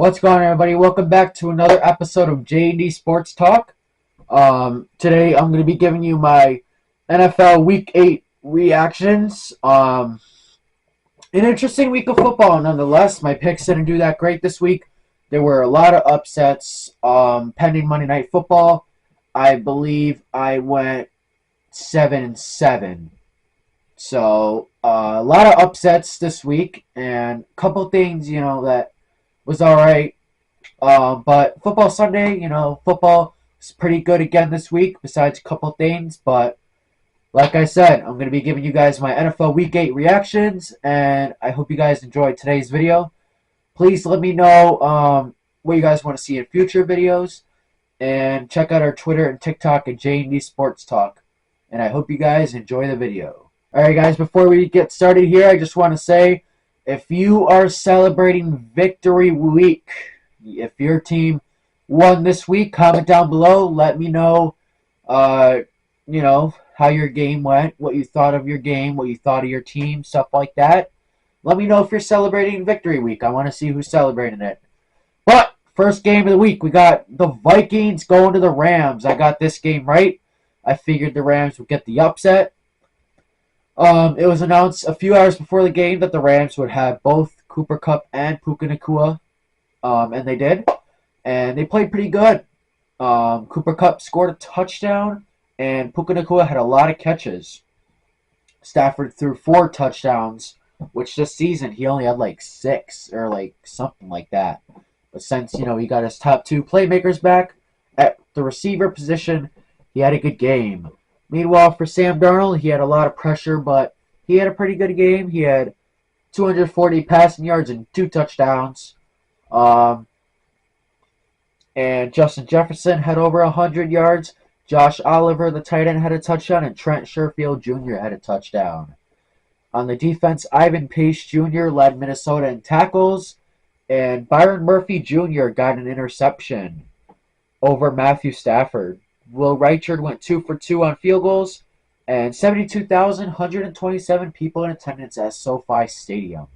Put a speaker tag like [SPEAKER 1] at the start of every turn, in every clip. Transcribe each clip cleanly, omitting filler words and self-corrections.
[SPEAKER 1] What's going on, everybody? Welcome back to another episode of J&D Sports Talk. Today, I'm going to be giving you my NFL Week 8 reactions. An interesting week of football, nonetheless. My picks didn't do that great this week. There were a lot of upsets pending Monday Night Football. I believe I went 7-7. So, a lot of upsets this week, and a couple things, that was all right. But football Sunday, football is pretty good again this week, besides a couple things. But like I said, I'm going to be giving you guys my NFL Week 8 reactions, and I hope you guys enjoyed today's video. Please let me know what you guys want to see in future videos, and check out our Twitter and TikTok at J&D Sports Talk. And I hope you guys enjoy the video. Alright guys, before we get started here, I just want to say, if you are celebrating Victory Week, if your team won this week, comment down below. Let me know, how your game went, what you thought of your game, what you thought of your team, stuff like that. Let me know if you're celebrating Victory Week. I want to see who's celebrating it. But, first game of the week, we got the Vikings going to the Rams. I got this game right. I figured the Rams would get the upset. It was announced a few hours before the game that the Rams would have both Cooper Kupp and Puka Nacua, and they did. And they played pretty good. Cooper Kupp scored a touchdown, and Puka Nacua had a lot of catches. Stafford threw 4 touchdowns, which this season he only had like 6 or something like that. But since, he got his top 2 playmakers back at the receiver position, he had a good game. Meanwhile, for Sam Darnold, he had a lot of pressure, but he had a pretty good game. He had 240 passing yards and 2 touchdowns. And Justin Jefferson had over 100 yards. Josh Oliver, the tight end, had a touchdown, and Trent Sherfield Jr. had a touchdown. On the defense, Ivan Pace Jr. led Minnesota in tackles, and Byron Murphy Jr. got an interception over Matthew Stafford. Will Reichard went 2 for 2 on field goals, and 72,127 people in attendance at SoFi Stadium.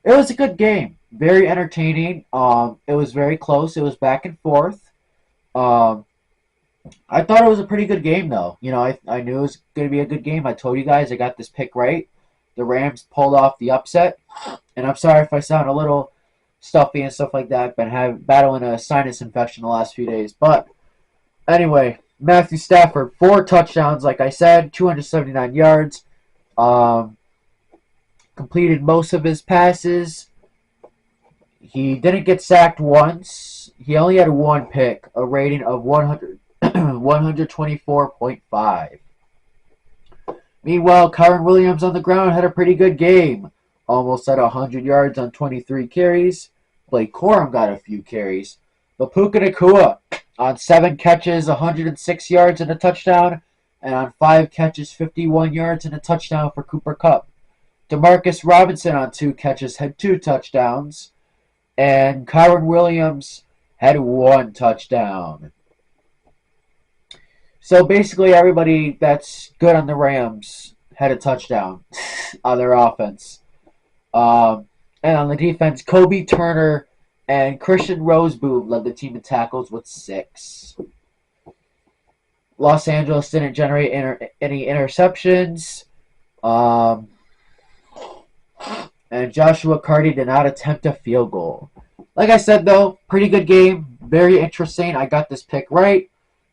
[SPEAKER 1] It was a good game, very entertaining. It was very close. It was back and forth. I thought it was a pretty good game, though. I knew it was going to be a good game. I told you guys I got this pick right. The Rams pulled off the upset, and I'm sorry if I sound a little stuffy and stuff like that. I've been battling a sinus infection the last few days, but anyway, Matthew Stafford, 4 touchdowns, like I said, 279 yards. Completed most of his passes. He didn't get sacked once. He only had 1 pick, a rating of 124.5. Meanwhile, Kyren Williams on the ground had a pretty good game. Almost at 100 yards on 23 carries. Blake Corum got a few carries. But Puka Nacua on 7 catches, 106 yards and a touchdown, and on 5 catches, 51 yards and a touchdown for Cooper Kupp. Demarcus Robinson on 2 catches had 2 touchdowns, and Kyren Williams had 1 touchdown. So basically everybody that's good on the Rams had a touchdown on their offense. And on the defense, Kobe Turner and Christian Roseboom led the team in tackles with 6. Los Angeles didn't generate any interceptions. And Joshua Carty did not attempt a field goal. Like I said, though, pretty good game. Very interesting. I got this pick right.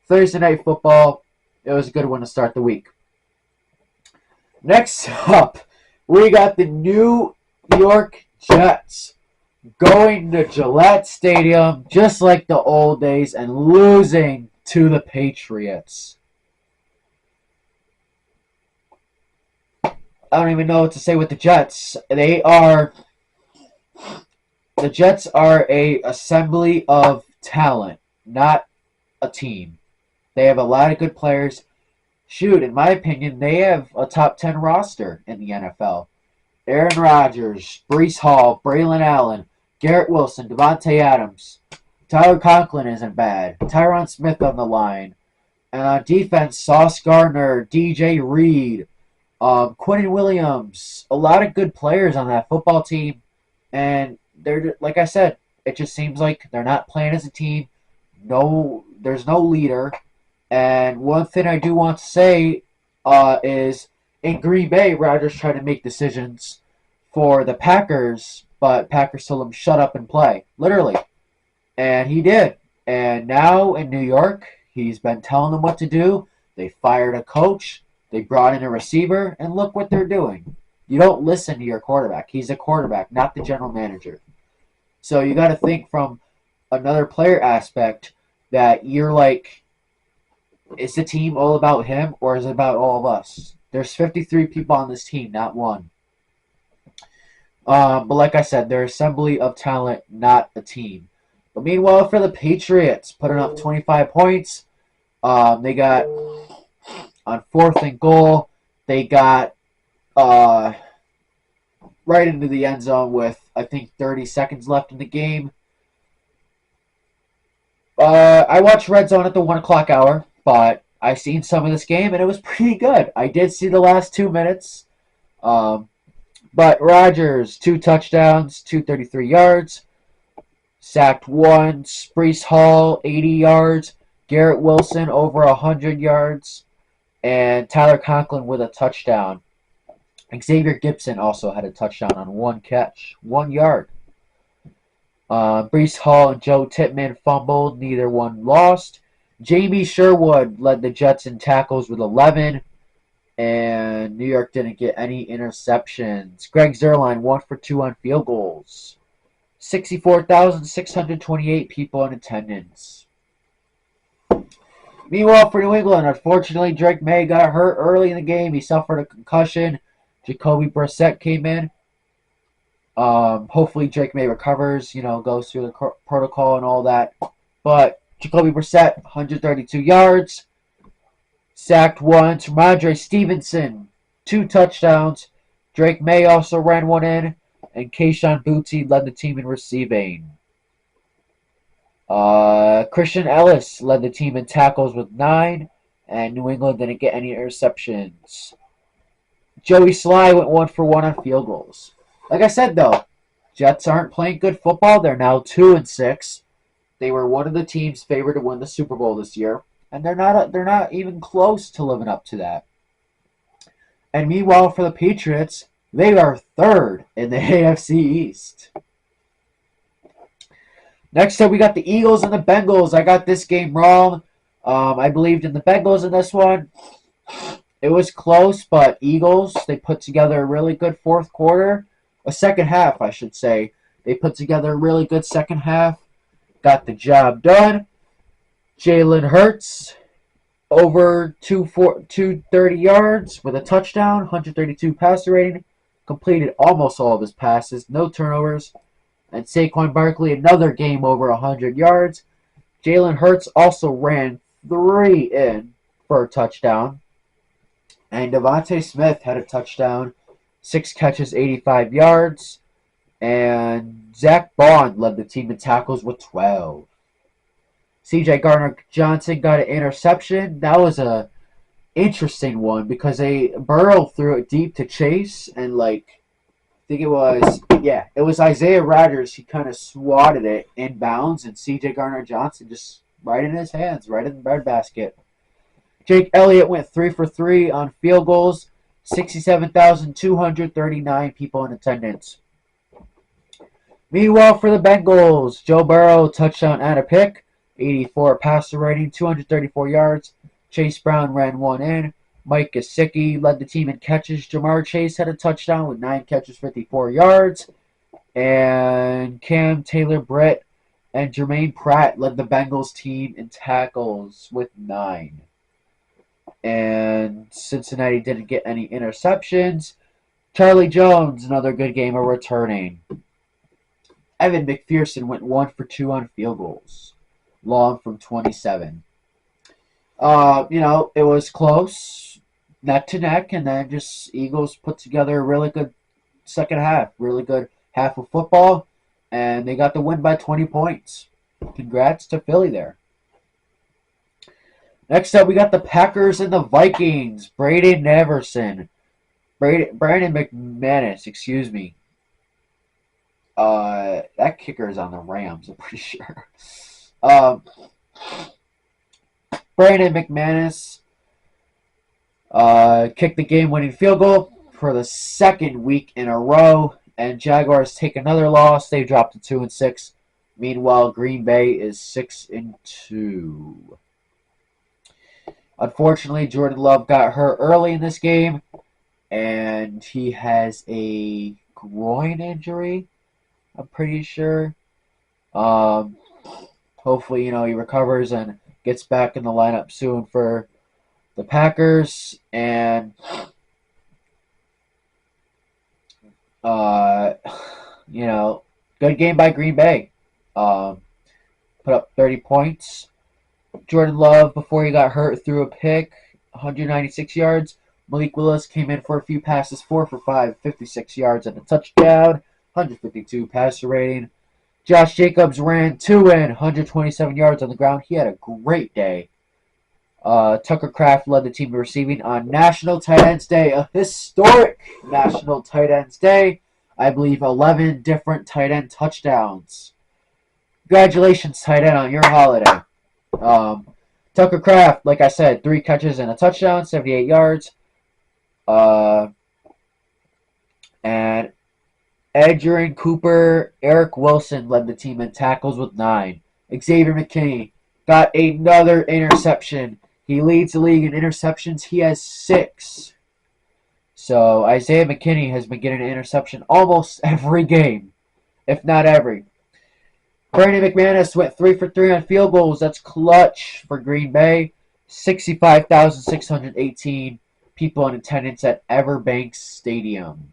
[SPEAKER 1] Thursday Night Football. It was a good one to start the week. Next up, we got the New York Jets going to Gillette Stadium just like the old days and losing to the Patriots. I don't even know what to say with the Jets. The Jets are a assembly of talent, not a team. They have a lot of good players. Shoot, in my opinion, they have a top 10 roster in the NFL. Aaron Rodgers, Breece Hall, Braylon Allen, Garrett Wilson, Devontae Adams. Tyler Conklin isn't bad. Tyron Smith on the line. And on defense, Sauce Gardner, DJ Reed, Quinnen Williams. A lot of good players on that football team. And they're, like I said, It just seems like they're not playing as a team. No, there's no leader. And one thing I do want to say is in Green Bay, Rodgers tried to make decisions for the Packers, but Packers told him shut up and play, literally. And he did. And now in New York, he's been telling them what to do. They fired a coach. They brought in a receiver, and look what they're doing. You don't listen to your quarterback. He's a quarterback, not the general manager. So you got to think from another player aspect that you're like, is the team all about him or is it about all of us? There's 53 people on this team, not one. But like I said, they're an assembly of talent, not a team. But meanwhile, for the Patriots, putting up 25 points, they got on 4th and goal, they got right into the end zone with, I think, 30 seconds left in the game. I watched Red Zone at the 1 o'clock hour, but I seen some of this game, and it was pretty good. I did see the last 2 minutes. But Rodgers, 2 touchdowns, 233 yards. Sacked once. Breece Hall, 80 yards. Garrett Wilson, over 100 yards. And Tyler Conklin with a touchdown. Xavier Gibson also had a touchdown on 1 catch. 1 yard. Breece Hall and Joe Tippmann fumbled. Neither one lost. Jamie Sherwood led the Jets in tackles with 11. And New York didn't get any interceptions. Greg Zuerlein, 1 for 2 on field goals. 64,628 people in attendance. Meanwhile, for New England, unfortunately, Drake May got hurt early in the game. He suffered a concussion. Jacoby Brissett came in. Hopefully, Drake May recovers, goes through the protocol and all that. But Jacoby Brissett, 132 yards. Sacked once. Ramondre Stevenson, 2 touchdowns. Drake May also ran 1 in. And Kayshon Boutte led the team in receiving. Christian Ellis led the team in tackles with 9. And New England didn't get any interceptions. Joey Sly went 1 for 1 on field goals. Like I said, though, Jets aren't playing good football. They're now 2-6. They were one of the teams favored to win the Super Bowl this year. And they're not even close to living up to that. And meanwhile, for the Patriots, they are 3rd in the AFC East. Next up, we got the Eagles and the Bengals. I got this game wrong. I believed in the Bengals in this one. It was close, but Eagles, they put together a really good fourth quarter. A second half, I should say. They put together a really good second half. Got the job done. Jalen Hurts, over 230 yards with a touchdown, 132 passer rating. Completed almost all of his passes, no turnovers. And Saquon Barkley, another game over 100 yards. Jalen Hurts also ran 3 in for a touchdown. And Devontae Smith had a touchdown, 6 catches, 85 yards. And Zach Bond led the team in tackles with 12. C.J. Gardner-Johnson got an interception. That was a interesting one because Burrow threw it deep to Chase, and I think it was Isaiah Rodgers. He kind of swatted it inbounds, and C.J. Gardner-Johnson just right in his hands, right in the breadbasket. Jake Elliott went 3 for 3 on field goals. 67,239 people in attendance. Meanwhile, for the Bengals, Joe Burrow, touchdown and a pick. 84 passer rating, 234 yards. Chase Brown ran 1 in. Mike Gesicki led the team in catches. Jamar Chase had a touchdown with 9 catches, 54 yards. And Cam Taylor-Britt and Jermaine Pratt led the Bengals team in tackles with 9. And Cincinnati didn't get any interceptions. Charlie Jones, another good game of returning. Evan McPherson went 1 for 2 on field goals. Long from 27. It was close, neck to neck, and then just Eagles put together a really good second half, really good half of football, and they got the win by 20 points. Congrats to Philly there. Next up, we got the Packers and the Vikings. Brandon McManus, That kicker is on the Rams, I'm pretty sure. Um, Brandon McManus kicked the game-winning field goal for the second week in a row, and Jaguars take another loss. They dropped to 2-6. Meanwhile, Green Bay is 6-2. Unfortunately, Jordan Love got hurt early in this game, and he has a groin injury, I'm pretty sure. Um, Hopefully, he recovers and gets back in the lineup soon for the Packers. And uh, good game by Green Bay. Put up 30 points. Jordan Love, before he got hurt, threw a pick, 196 yards. Malik Willis came in for a few passes, 4 for 5, 56 yards and a touchdown, 152 passer rating. Josh Jacobs ran 2 in, 127 yards on the ground. He had a great day. Tucker Kraft led the team in receiving on National Tight Ends Day, a historic National Tight Ends Day. I believe 11 different tight end touchdowns. Congratulations, tight end, on your holiday. Tucker Kraft, like I said, 3 catches and a touchdown, 78 yards. And Adrian Cooper, Eric Wilson led the team in tackles with 9. Xavier McKinney got another interception. He leads the league in interceptions. He has 6. So Isaiah McKinney has been getting an interception almost every game, if not every. Brandon McManus went 3 for 3 on field goals. That's clutch for Green Bay. 65,618 people in attendance at Everbank Stadium.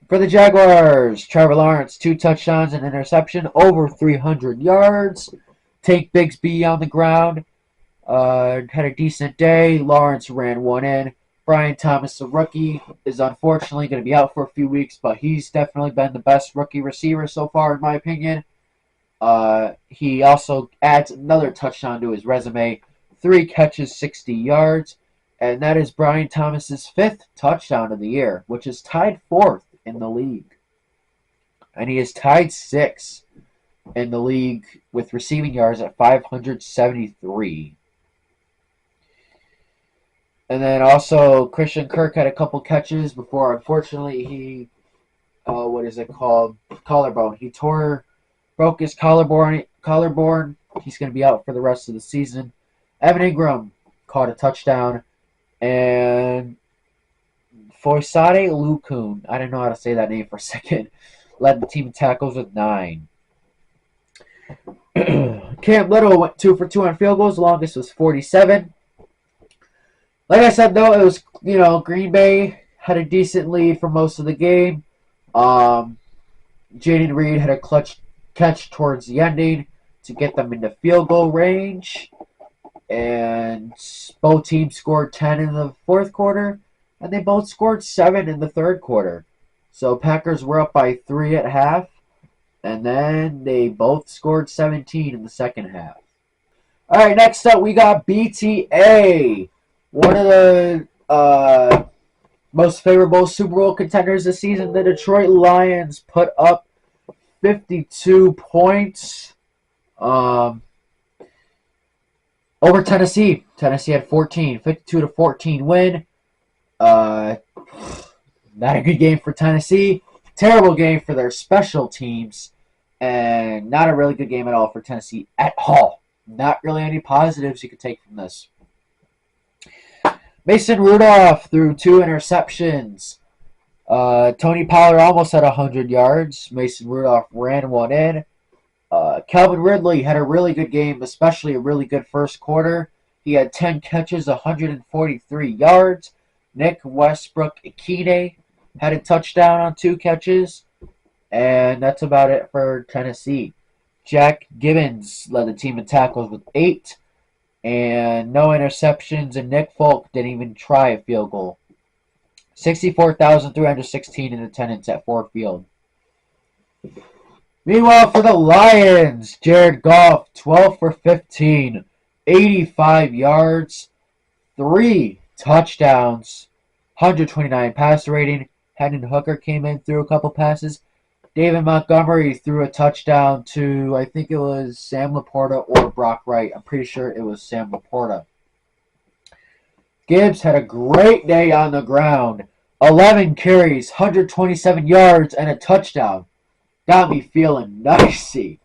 [SPEAKER 1] For the Jaguars, Trevor Lawrence, 2 touchdowns and interception, over 300 yards. Tank Bigsby on the ground. Had a decent day. Lawrence ran 1 in. Brian Thomas, the rookie, is unfortunately going to be out for a few weeks, but he's definitely been the best rookie receiver so far, in my opinion. He also adds another touchdown to his resume. 3 catches, 60 yards. And that is Brian Thomas's 5th touchdown of the year, which is tied 4th in the league. And he is tied 6th in the league with receiving yards at 573. And then also Christian Kirk had a couple catches before, unfortunately, he, collarbone. He broke his collarbone. He's going to be out for the rest of the season. Evan Ingram caught a touchdown. And Foysade Lukun, I didn't know how to say that name for a second, led the team in tackles with 9. Cam Little went 2 for 2 on field goals. The longest was 47. Like I said, though, it was, Green Bay had a decent lead for most of the game. Jaden Reed had a clutch catch towards the ending to get them into field goal range. And both teams scored 10 in the fourth quarter, and they both scored 7 in the third quarter. So Packers were up by 3 at half, and then they both scored 17 in the second half. All right, next up we got BTA. One of the most favorable Super Bowl contenders this season, the Detroit Lions, put up 52 points over Tennessee. Tennessee had 14, 52-14 win. Not a good game for Tennessee. Terrible game for their special teams. And not a really good game at all for Tennessee at all. Not really any positives you could take from this. Mason Rudolph threw 2 interceptions. Tony Pollard almost had 100 yards. Mason Rudolph ran 1 in. Calvin Ridley had a really good game, especially a really good first quarter. He had 10 catches, 143 yards. Nick Westbrook-Ikine had a touchdown on 2 catches. And that's about it for Tennessee. Jack Gibbons led the team in tackles with 8. And no interceptions, and Nick Folk didn't even try a field goal. 64,316 in attendance at Ford Field. Meanwhile, for the Lions, Jared Goff, 12 for 15, 85 yards, 3 touchdowns, 129 passer rating. Hendon Hooker came in, threw a couple passes. David Montgomery threw a touchdown to, I think it was Sam Laporta or Brock Wright. I'm pretty sure it was Sam Laporta. Gibbs had a great day on the ground. 11 carries, 127 yards, and a touchdown. Got me feeling nicey.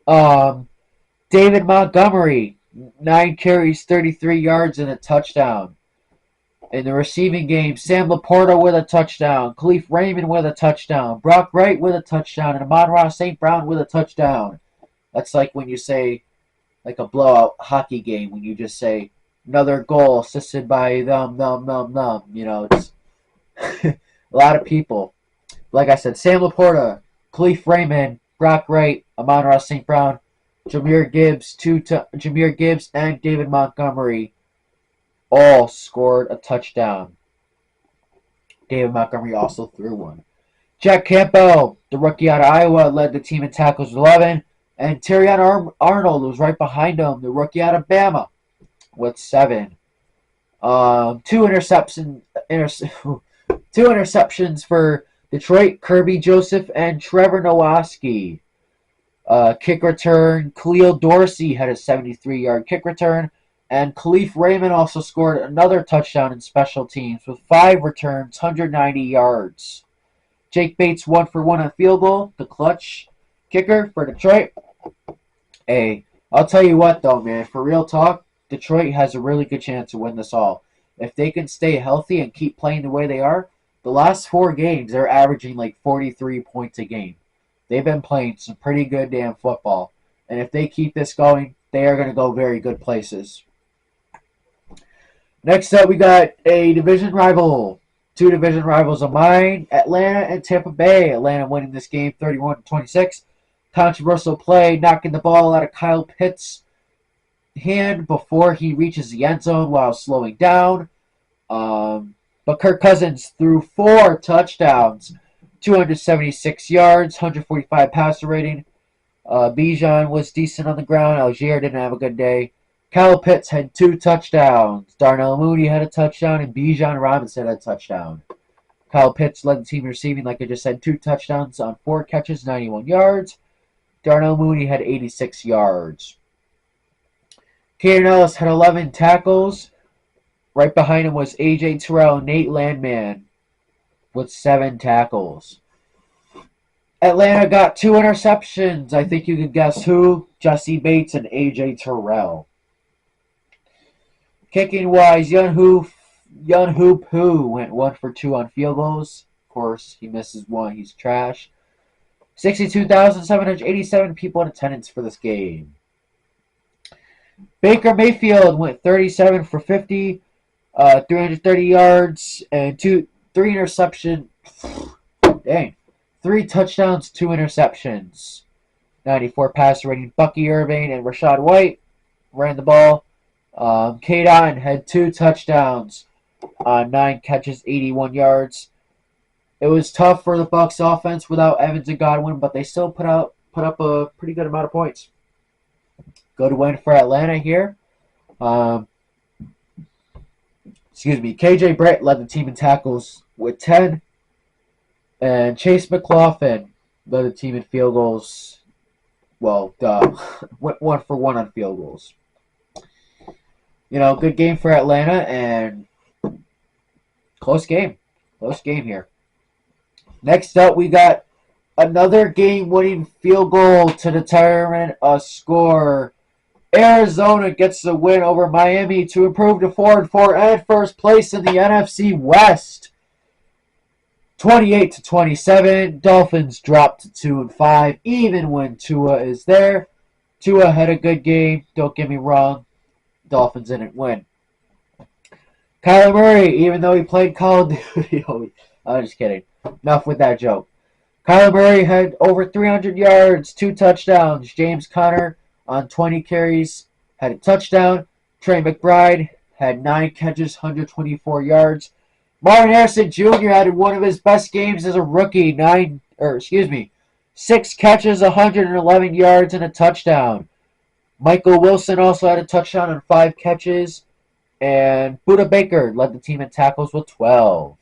[SPEAKER 1] David Montgomery, 9 carries, 33 yards, and a touchdown. In the receiving game, Sam Laporta with a touchdown, Khalif Raymond with a touchdown, Brock Wright with a touchdown, and Amon-Ra St. Brown with a touchdown. That's like when you say, like a blowout hockey game, when you just say, another goal assisted by them. You know, it's a lot of people. Like I said, Sam Laporta, Khalif Raymond, Brock Wright, Amon-Ra St. Brown, Jahmyr Gibbs, and David Montgomery all scored a touchdown. David Montgomery also threw one. Jack Campbell, the rookie out of Iowa, led the team in tackles with 11, and Terrion Arnold was right behind him, the rookie out of Bama, with 7. Two interceptions for Detroit, Kirby Joseph and Trevor Nowaski. Kick return, Khalil Dorsey had a 73-yard kick return, and Khalif Raymond also scored another touchdown in special teams with 5 returns, 190 yards. Jake Bates 1 for 1 on field goal, the clutch kicker for Detroit. Hey, I'll tell you what though, man, for real talk, Detroit has a really good chance to win this all. If they can stay healthy and keep playing the way they are, the last 4 games they're averaging like 43 points a game. They've been playing some pretty good damn football. And if they keep this going, they are going to go very good places. Next up, we got a division rival. 2 division rivals of mine, Atlanta and Tampa Bay. Atlanta winning this game 31-26. Controversial play, knocking the ball out of Kyle Pitts' hand before he reaches the end zone while slowing down. But Kirk Cousins threw 4 touchdowns, 276 yards, 145 passer rating. Bijan was decent on the ground. Algier didn't have a good day. Kyle Pitts had 2 touchdowns. Darnell Mooney had a touchdown, and Bijan Robinson had a touchdown. Kyle Pitts led the team receiving, like I just said, 2 touchdowns on 4 catches, 91 yards. Darnell Mooney had 86 yards. Kaden Elliss had 11 tackles. Right behind him was A.J. Terrell and Nate Landman with 7 tackles. Atlanta got 2 interceptions. I think you can guess who. Jesse Bates and A.J. Terrell. Kicking wise, Yun Hoo Poo went 1 for 2 on field goals. Of course, he misses 1. He's trash. 62,787 people in attendance for this game. Baker Mayfield went 37 for 50, 330 yards, and 3 interceptions. Dang. 3 touchdowns, 2 interceptions. 94 passer rating. Bucky Irving and Rachaad White ran the ball. K-Don had 2 touchdowns on 9 catches, 81 yards. It was tough for the Bucs offense without Evans and Godwin, but they still put up a pretty good amount of points. Good win for Atlanta here. KJ Britt led the team in tackles with 10. And Chase McLaughlin led the team in field goals. Well, went 1 for 1 on field goals. You know, good game for Atlanta and close game. Close game here. Next up, we got another game-winning field goal to determine a score. Arizona gets the win over Miami to improve to 4-4 and first place in the NFC West. 28-27. Dolphins dropped to 2-5, even when Tua is there. Tua had a good game. Don't get me wrong. Dolphins didn't win. Kyler Murray, even though he played Call of Duty, I'm just kidding. Enough with that joke. Kyler Murray had over 300 yards, 2 touchdowns. James Conner on 20 carries had a touchdown. Trey McBride had 9 catches, 124 yards. Marvin Harrison Jr. had one of his best games as a rookie. 6 catches, 111 yards, and a touchdown. Michael Wilson also had a touchdown on 5 catches. And Budda Baker led the team in tackles with 12.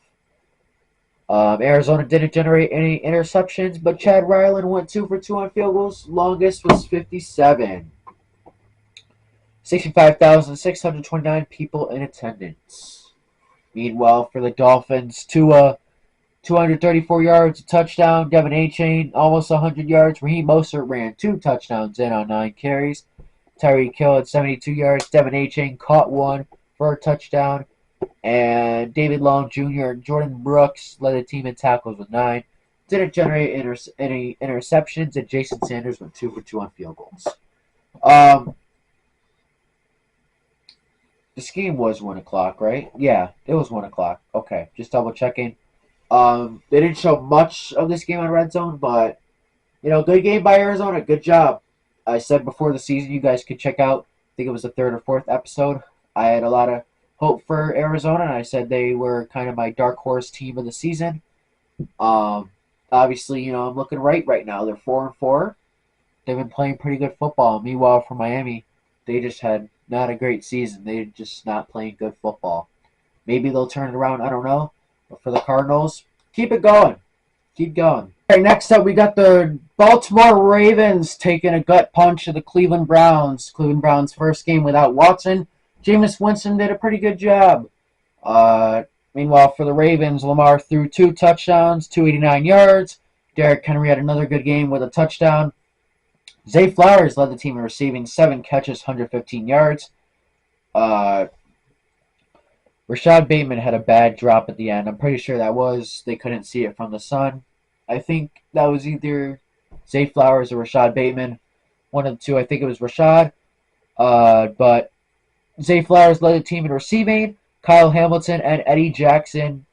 [SPEAKER 1] Arizona didn't generate any interceptions, but Chad Ryland went 2 for 2 on field goals. Longest was 57. 65,629 people in attendance. Meanwhile, for the Dolphins, Tua, 234 yards, a touchdown. Devin A-Chain, almost 100 yards. Raheem Mostert ran 2 touchdowns in on 9 carries. Tyreek Hill had 72 yards. Devin A-Chain caught one for a touchdown. And David Long Jr. and Jordan Brooks led the team in tackles with 9. Didn't generate any interceptions, and Jason Sanders went 2 for 2 on field goals. This game was 1 o'clock, right? Yeah, it was 1 o'clock. Okay, just double checking. They didn't show much of this game on Red Zone, but, good game by Arizona. Good job. I said before the season you guys could check out, I think it was the 3rd or 4th episode. I had a lot of hope for Arizona, and I said they were kind of my dark horse team of the season. Obviously, I'm looking right now. They're 4-4. They've been playing pretty good football. Meanwhile, for Miami, they just had not a great season. They're just not playing good football. Maybe they'll turn it around. I don't know. But for the Cardinals, keep it going. Keep going. All right, next up, we got the Baltimore Ravens taking a gut punch to the Cleveland Browns. Cleveland Browns' first game without Watson. Jameis Winston did a pretty good job. Meanwhile, for the Ravens, Lamar threw 2 touchdowns, 289 yards. Derrick Henry had another good game with a touchdown. Zay Flowers led the team in receiving, 7 catches, 115 yards. Rashad Bateman had a bad drop at the end. I'm pretty sure they couldn't see it from the sun. I think that was either Zay Flowers or Rashad Bateman. One of the two. I think it was Rashad. But Zay Flowers led the team in receiving. Kyle Hamilton and Eddie Jackson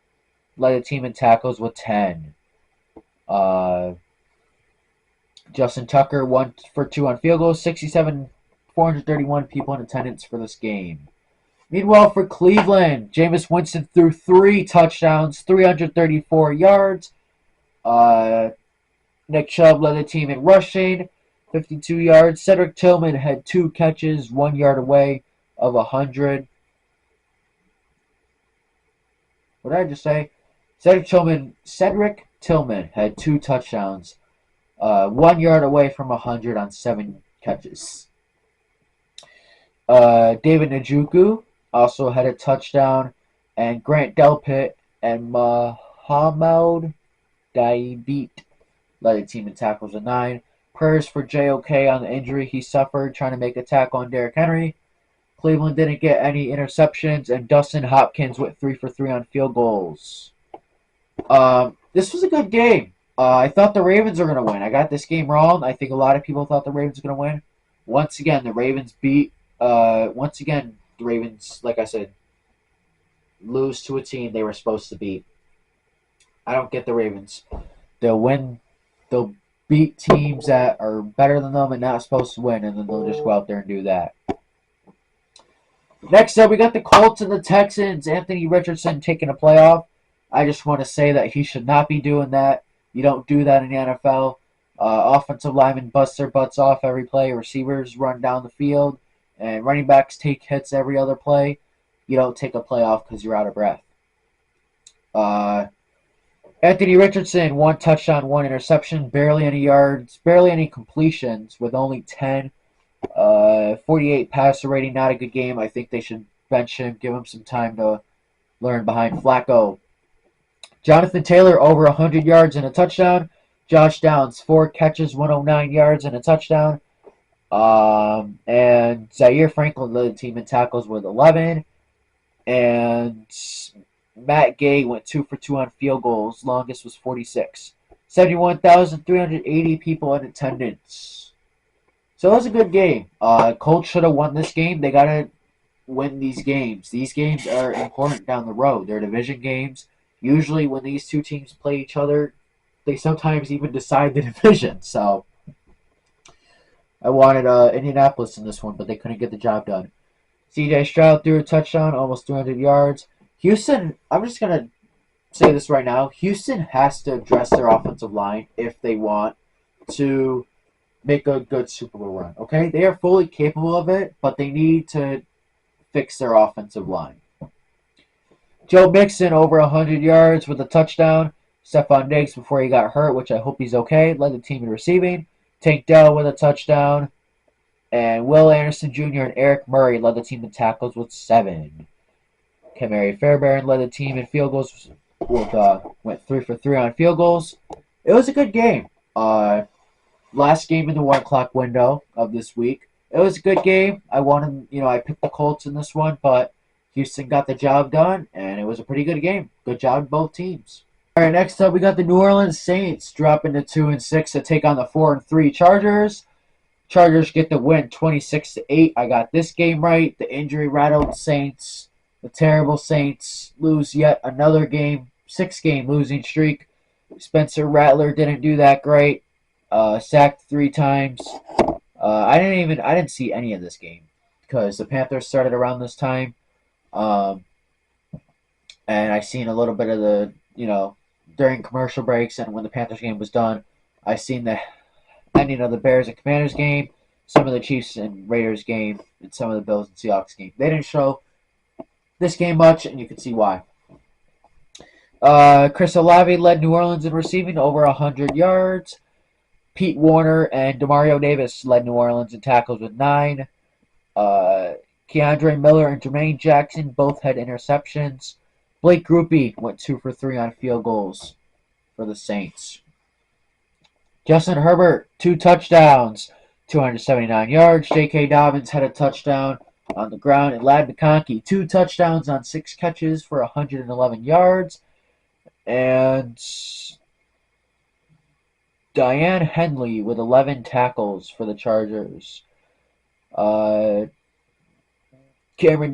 [SPEAKER 1] led the team in tackles with 10. Justin Tucker 1 for 2 on field goals. 431 people in attendance for this game. Meanwhile, for Cleveland, Jameis Winston threw 3 touchdowns, 334 yards. Nick Chubb led the team in rushing, 52 yards. Cedric Tillman had 2 catches, 1 yard away of 100. What did I just say? Cedric Tillman had 2 touchdowns, 1 yard away from 100 on 7 catches. David Njoku also had a touchdown, and Grant Delpit and Mohamed Daibit led the team in tackles with 9. Prayers for JOK on the injury he suffered trying to make a tackle on Derrick Henry. Cleveland didn't get any interceptions, and Dustin Hopkins went 3 for 3 on field goals. This was a good game. I thought the Ravens were going to win. I got this game wrong. I think a lot of people thought the Ravens were going to win. Once again, the Ravens like I said, lose to a team they were supposed to beat. I don't get the Ravens. They'll win. They'll beat teams that are better than them and not supposed to win, and then they'll just go out there and do that. Next up, we got the Colts and the Texans. Anthony Richardson taking a playoff. I just want to say that he should not be doing that. You don't do that in the NFL. Offensive linemen bust their butts off every play. Receivers run down the field. And running backs take hits every other play. You don't take a play off because you're out of breath. Anthony Richardson, 1 touchdown, 1 interception. Barely any yards. Barely any completions with only 10. 48 passer rating, not a good game. I think they should bench him, give him some time to learn behind Flacco. Jonathan Taylor, over 100 yards and a touchdown. Josh Downs, 4 catches, 109 yards and a touchdown. And Zaire Franklin led the team in tackles with 11. And Matt Gay went 2 for 2 on field goals. Longest was 46. 71,380 people in attendance. So it was a good game. Colts should have won this game. They got to win these games. These games are important down the road. They're division games. Usually when these two teams play each other, they sometimes even decide the division. So I wanted Indianapolis in this one, but they couldn't get the job done. C.J. Stroud threw a touchdown, almost 300 yards. Houston, I'm just going to say this right now. Houston has to address their offensive line if they want to make a good Super Bowl run. Okay? They are fully capable of it, but they need to fix their offensive line. Joe Mixon over 100 yards with a touchdown. Stephon Diggs, before he got hurt, which I hope he's okay, led the team in receiving. Tank Dell with a touchdown. And Will Anderson Jr. and Eric Murray led the team in tackles with 7. Kamari Fairbairn led the team in field goals. Went 3 for 3 on field goals. It was a good game. Last game in the 1 o'clock window of this week. It was a good game. I picked the Colts in this one, but Houston got the job done, and it was a pretty good game. Good job, both teams. All right, next up we got the New Orleans Saints dropping to 2-6 to take on the 4-3 Chargers. Chargers get the win 26-8. I got this game right. The injury rattled Saints. The terrible Saints lose yet another game. 6-game losing streak. Spencer Rattler didn't do that great. Sacked 3 times. I didn't see any of this game because the Panthers started around this time. And I seen a little bit of the, during commercial breaks and when the Panthers game was done, I seen the ending of the Bears and Commanders game, some of the Chiefs and Raiders game, and some of the Bills and Seahawks game. They didn't show this game much, and you can see why. Chris Olave led New Orleans in receiving over 100 yards. Pete Warner and Demario Davis led New Orleans in tackles with 9. Keandre Miller and Jermaine Jackson both had interceptions. Blake Grupe went 2 for 3 on field goals for the Saints. Justin Herbert, 2 touchdowns, 279 yards. J.K. Dobbins had a touchdown on the ground. And Ladd McConkey, 2 touchdowns on 6 catches for 111 yards. And Diane Henley with 11 tackles for the Chargers. Cameron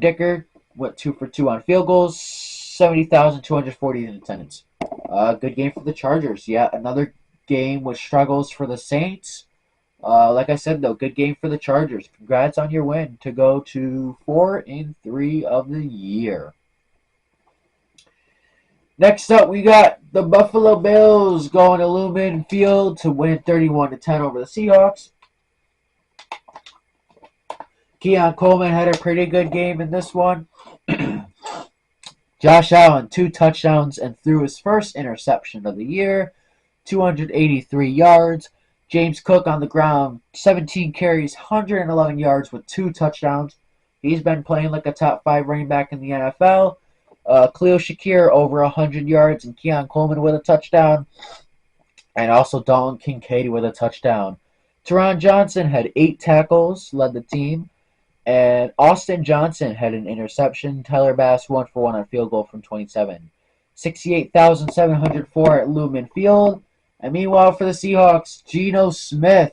[SPEAKER 1] Dicker went 2 for 2 on field goals. 70,240 in attendance. Good game for the Chargers. Yeah, another game with struggles for the Saints. Like I said, though, good game for the Chargers. Congrats on your win to go to 4-3 of the year. Next up, we got the Buffalo Bills going to Lumen Field to win 31-10 over the Seahawks. Keon Coleman had a pretty good game in this one. Josh Allen, 2 touchdowns and threw his first interception of the year. 283 yards. James Cook on the ground, 17 carries, 111 yards with 2 touchdowns. He's been playing like a top 5 running back in the NFL. Khalil Shakir over 100 yards and Keon Coleman with a touchdown. And also Dalton Kincaid with a touchdown. Teron Johnson had 8 tackles, led the team. And Austin Johnson had an interception. Tyler Bass 1 for 1 on field goal from 27. 68,704 at Lumen Field. And meanwhile for the Seahawks, Geno Smith.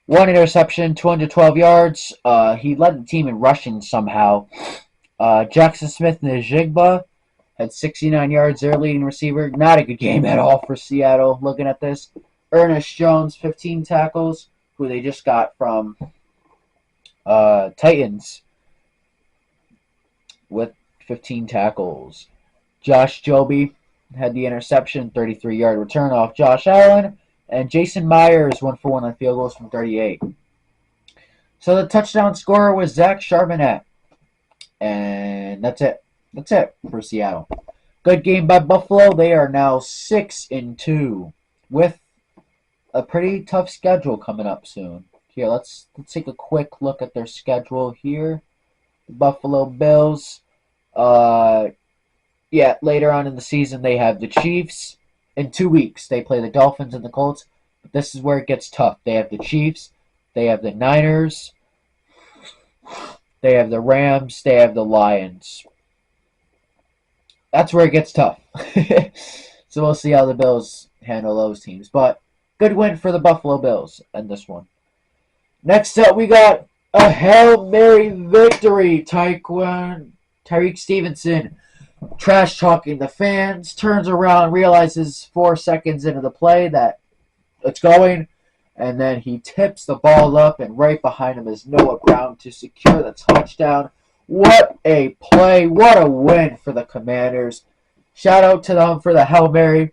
[SPEAKER 1] 1 interception, 212 yards. He led the team in rushing somehow. Jackson Smith-Njigba had 69 yards, their leading receiver. Not a good game at all for Seattle, looking at this. Ernest Jones, 15 tackles, who they just got from Titans with 15 tackles. Josh Joby had the interception, 33-yard return off Josh Allen. And Jason Myers 1 for 1 on field goals from 38. So the touchdown scorer was Zach Charbonnet. And that's it. That's it for Seattle. Good game by Buffalo. They are now 6-2 with a pretty tough schedule coming up soon. Here, let's take a quick look at their schedule here. The Buffalo Bills. Later on in the season, they have the Chiefs. In 2 weeks, they play the Dolphins and the Colts. But this is where it gets tough. They have the Chiefs. They have the Niners. They have the Rams. They have the Lions. That's where it gets tough. So we'll see how the Bills handle those teams. But good win for the Buffalo Bills in this one. Next up, we got a Hail Mary victory. Tyreek Stevenson trash talking the fans, turns around, realizes 4 seconds into the play that it's going, and then he tips the ball up, and right behind him is Noah Brown to secure the touchdown. What a play. What a win for the Commanders. Shout out to them for the Hail Mary.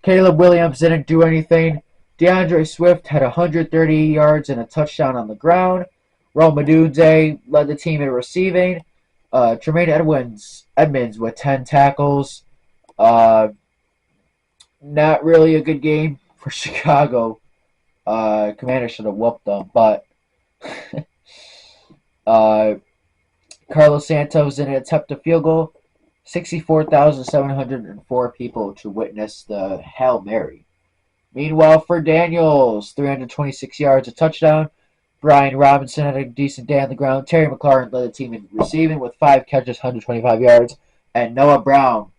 [SPEAKER 1] Caleb Williams didn't do anything. DeAndre Swift had 130 yards and a touchdown on the ground. Rome Odunze led the team in receiving. Tremaine Edmonds with 10 tackles. Uh, Not really a good game for Chicago. Commanders should have whooped them, but uh, Carlos Santos didn't attempt a field goal. 64,704 people to witness the Hail Mary. Meanwhile, for Daniels, 326 yards, a touchdown. Brian Robinson had a decent day on the ground. Terry McLaurin led the team in receiving with 5 catches, 125 yards. And Noah Brown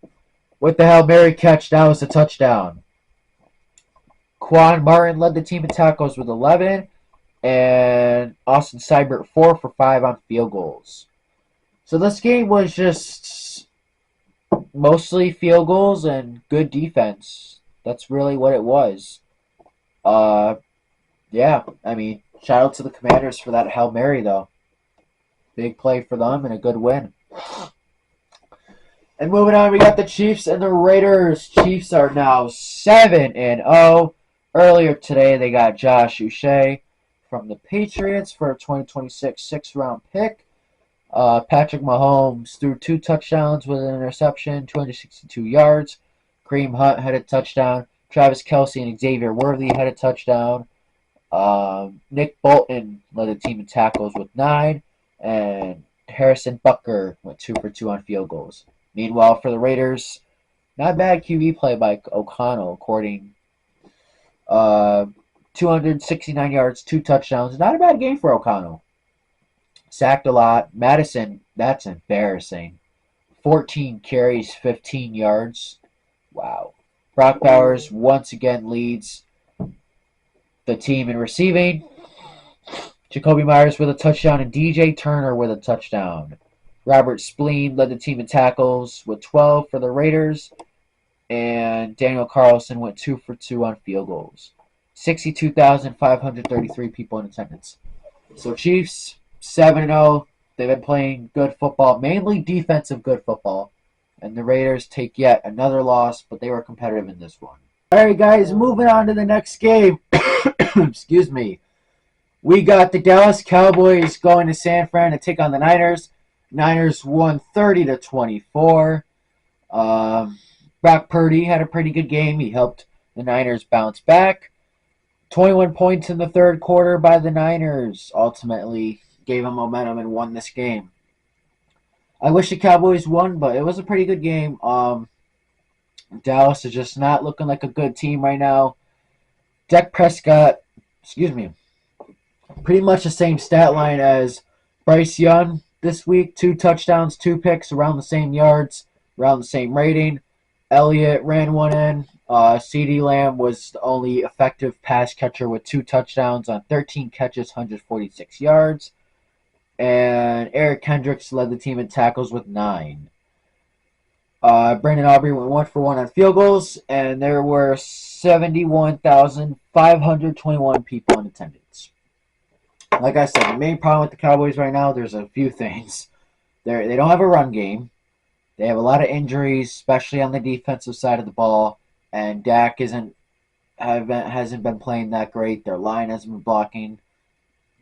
[SPEAKER 1] with the Hail Mary catch. That was a touchdown. Quan Martin led the team in tackles with 11. And Austin Seibert 4 for 5 on field goals. So this game was just mostly field goals and good defense. That's really what it was. Yeah, I mean, shout out to the Commanders for that Hail Mary, though. Big play for them and a good win. And moving on, we got the Chiefs and the Raiders. Chiefs are now 7-0. Earlier today, they got Josh Uche from the Patriots for a 2026 sixth-round pick. Patrick Mahomes threw 2 touchdowns with an interception, 262 yards. Kareem Hunt had a touchdown. Travis Kelce and Xavier Worthy had a touchdown. Nick Bolton led the team in tackles with 9. And Harrison Butker went 2 for 2 on field goals. Meanwhile, for the Raiders, not bad QB play by O'Connell, according 269 yards, 2 touchdowns. Not a bad game for O'Connell. Sacked a lot. Madison, that's embarrassing. 14 carries, 15 yards. Wow. Brock Bowers once again leads the team in receiving. Jacoby Myers with a touchdown and DJ Turner with a touchdown. Robert Spleen led the team in tackles with 12 for the Raiders. And Daniel Carlson went 2 for 2 on field goals. 62,533 people in attendance. So Chiefs, 7-0. They've been playing good football, mainly defensive good football. And the Raiders take yet another loss, but they were competitive in this one. All right, guys, moving on to the next game. Excuse me. We got the Dallas Cowboys going to San Fran to take on the Niners. Niners won 30-24. Brock Purdy had a pretty good game. He helped the Niners bounce back. 21 points in the third quarter by the Niners ultimately gave them momentum and won this game. I wish the Cowboys won, but it was a pretty good game. Dallas is just not looking like a good team right now. Dak Prescott, pretty much the same stat line as Bryce Young this week. 2 touchdowns, 2 picks, around the same yards, around the same rating. Elliott ran one in. CeeDee Lamb was the only effective pass catcher with 2 touchdowns on 13 catches, 146 yards. And Eric Kendricks led the team in tackles with 9. Brandon Aubrey went 1 for 1 on field goals, and there were 71,521 people in attendance. Like I said, the main problem with the Cowboys right now, there's a few things. They don't have a run game. They have a lot of injuries, especially on the defensive side of the ball, and Dak hasn't been playing that great. Their line hasn't been blocking.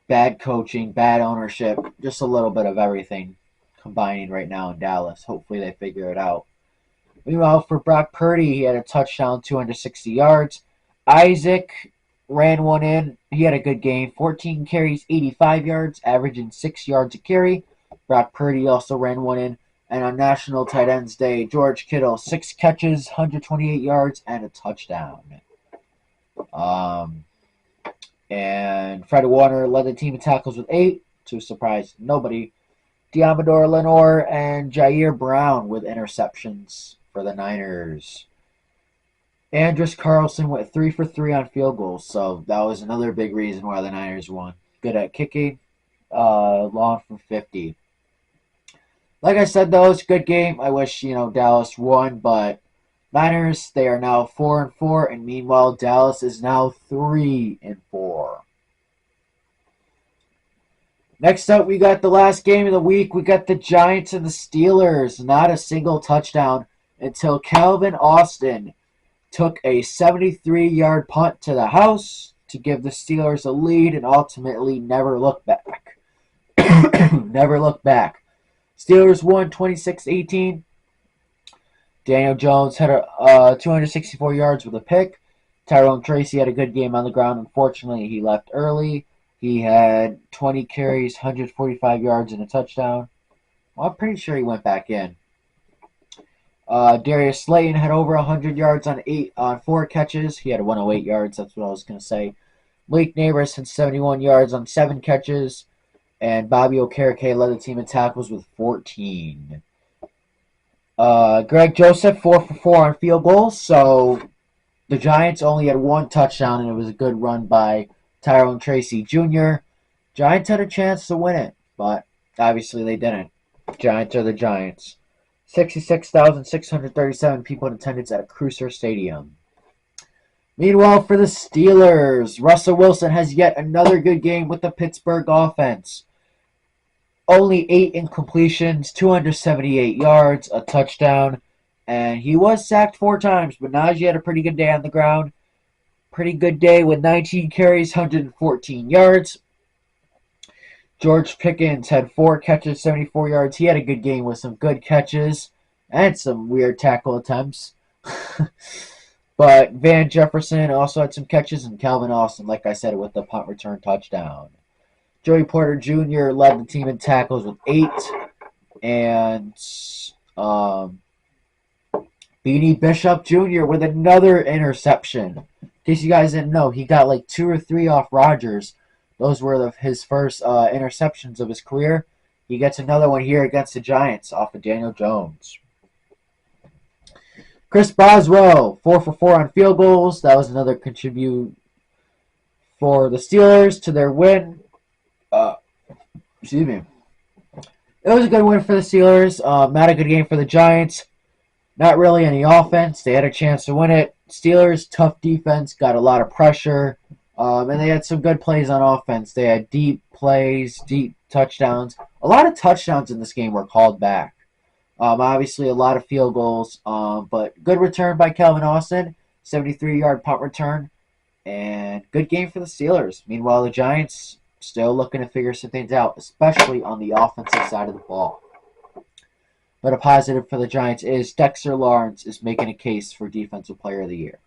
[SPEAKER 1] Bad coaching, bad ownership, just a little bit of everything combining right now in Dallas. Hopefully they figure it out. Meanwhile, for Brock Purdy, he had a touchdown, 260 yards. Isaac ran one in. He had a good game. 14 carries, 85 yards, averaging 6 yards a carry. Brock Purdy also ran one in. And on National Tight Ends Day, George Kittle, 6 catches, 128 yards, and a touchdown. And Fred Warner led the team in tackles with 8, to surprise nobody. Diamador Lenore and Jair Brown with interceptions for the Niners. Andres Carlson went 3 for 3 on field goals, so that was another big reason why the Niners won. Good at kicking, long from 50. Like I said, though, it's a good game. I wish, Dallas won, but Niners, they are now 4-4, and meanwhile, Dallas is now 3-4. Next up, we got the last game of the week. We got the Giants and the Steelers. Not a single touchdown until Calvin Austin took a 73-yard punt to the house to give the Steelers a lead and ultimately never looked back. Never looked back. Steelers won 26-18. Daniel Jones had 264 yards with a pick. Tyrone Tracy had a good game on the ground. Unfortunately, he left early. He had 20 carries, 145 yards, and a touchdown. Well, I'm pretty sure he went back in. Darius Slayton had over 100 yards on 4 catches. He had 108 yards. That's what I was going to say. Malik Neighbors had 71 yards on 7 catches. And Bobby Okereke led the team in tackles with 14. Greg Joseph, 4 for 4 on field goals. So the Giants only had 1 touchdown, and it was a good run by Tyrone Tracy Jr. Giants had a chance to win it, but obviously they didn't. Giants are the Giants. 66,637 people in attendance at a Cruiser Stadium. Meanwhile, for the Steelers, Russell Wilson has yet another good game with the Pittsburgh offense. Only 8 incompletions, 278 yards, a touchdown, and he was sacked 4 times, but Najee had a pretty good day on the ground. Pretty good day with 19 carries, 114 yards. George Pickens had 4 catches, 74 yards. He had a good game with some good catches and some weird tackle attempts. But Van Jefferson also had some catches, and Calvin Austin, like I said, with the punt return touchdown. Joey Porter Jr. led the team in tackles with 8. And Beanie Bishop Jr. with another interception. In case you guys didn't know, he got like 2 or 3 off Rodgers. Those were his first interceptions of his career. He gets another one here against the Giants off of Daniel Jones. Chris Boswell, 4 for 4 on field goals. That was another contribute for the Steelers to their win. Excuse me. It was a good win for the Steelers. Not a good game for the Giants. Not really any offense. They had a chance to win it. Steelers, tough defense, got a lot of pressure. And they had some good plays on offense. They had deep plays, deep touchdowns. A lot of touchdowns in this game were called back. Obviously, a lot of field goals. But good return by Calvin Austin. 73-yard punt return. And good game for the Steelers. Meanwhile, the Giants still looking to figure some things out, especially on the offensive side of the ball. But a positive for the Giants is Dexter Lawrence is making a case for Defensive Player of the Year.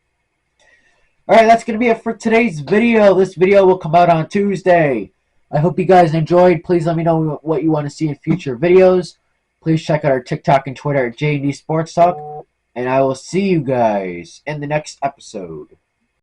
[SPEAKER 1] Alright, that's going to be it for today's video. This video will come out on Tuesday. I hope you guys enjoyed. Please let me know what you want to see in future videos. Please check out our TikTok and Twitter at J&D Sports Talk. And I will see you guys in the next episode.